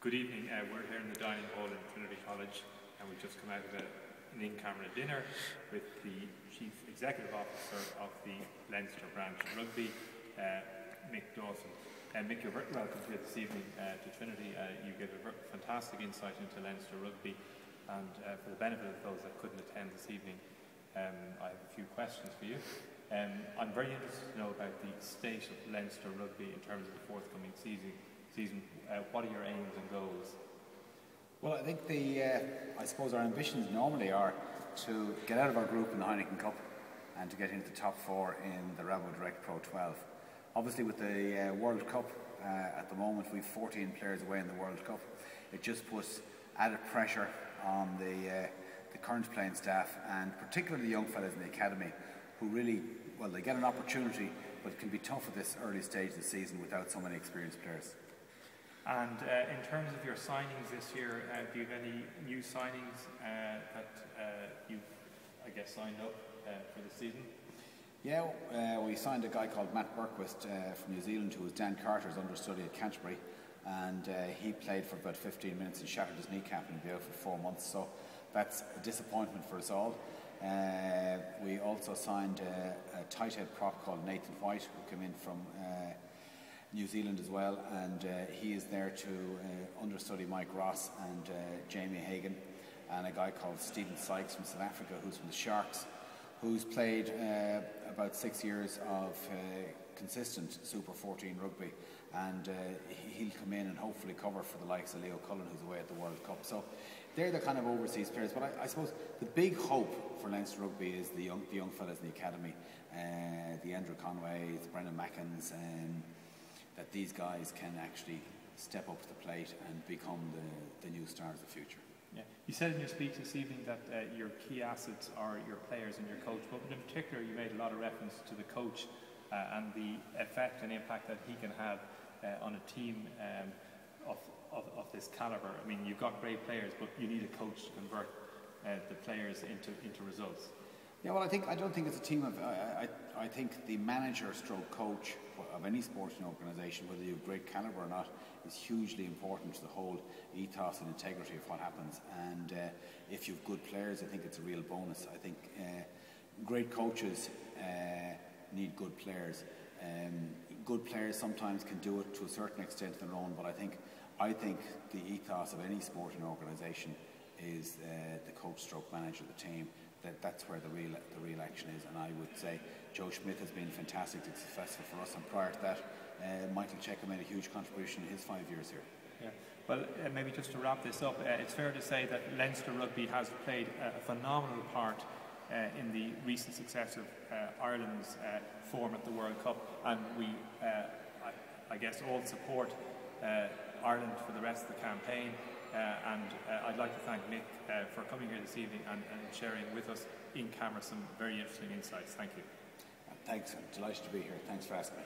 Good evening. We're here in the dining hall in Trinity College, and we've just come out of an in-camera dinner with the Chief Executive Officer of the Leinster branch of rugby, Mick Dawson. Mick, you're very welcome here this evening to Trinity. You give a fantastic insight into Leinster rugby, and for the benefit of those that couldn't attend this evening, I have a few questions for you. I'm very interested to know about the state of Leinster rugby in terms of the forthcoming season. What are your aims and goals? Well, I think I suppose our ambitions normally are to get out of our group in the Heineken Cup and to get into the top four in the Rabo Direct Pro 12. Obviously, with the World Cup at the moment, we've 14 players away in the World Cup. It just puts added pressure on the current playing staff, and particularly the young fellas in the academy, who really, well, they get an opportunity, but it can be tough at this early stage of the season without so many experienced players. And in terms of your signings this year, do you have any new signings that you've, I guess, signed up for the season? Yeah, we signed a guy called Matt Berquist from New Zealand, who was Dan Carter's understudy at Canterbury, and he played for about 15 minutes and shattered his kneecap and he'll be out for 4 months, so that's a disappointment for us all. We also signed a tight head prop called Nathan White, who came in from New Zealand as well, and he is there to understudy Mike Ross and Jamie Hagan, and a guy called Stephen Sykes from South Africa, who's from the Sharks, who's played about 6 years of consistent Super 14 rugby, and he'll come in and hopefully cover for the likes of Leo Cullen, who's away at the World Cup. So they're the kind of overseas players, but I suppose the big hope for Leinster rugby is the young fellas in the academy, the Andrew Conways, the Brendan Mackens, that these guys can actually step up to the plate and become the new stars of the future. Yeah. You said in your speech this evening that your key assets are your players and your coach, but in particular you made a lot of reference to the coach and the effect and impact that he can have on a team of this calibre. I mean, you've got great players, but you need a coach to convert the players into results. Yeah, well, I don't think it's a team of. I think the manager stroke coach of any sporting organisation, whether you have great calibre or not, is hugely important to the whole ethos and integrity of what happens. And if you have good players, I think it's a real bonus. I think great coaches need good players. Good players sometimes can do it to a certain extent on their own, but I think the ethos of any sporting organisation is the coach stroke manager of the team. That's where the real action is, and I would say Joe Schmidt has been fantastic and successful for us, and prior to that Michael Cheika made a huge contribution in his 5 years here. Yeah. Well, maybe just to wrap this up, it's fair to say that Leinster rugby has played a phenomenal part in the recent success of Ireland's form at the World Cup, and we I guess all support Ireland for the rest of the campaign. And I'd like to thank Mick for coming here this evening and sharing with us in camera some very interesting insights. Thank you. Thanks. I'm delighted to be here. Thanks for asking me.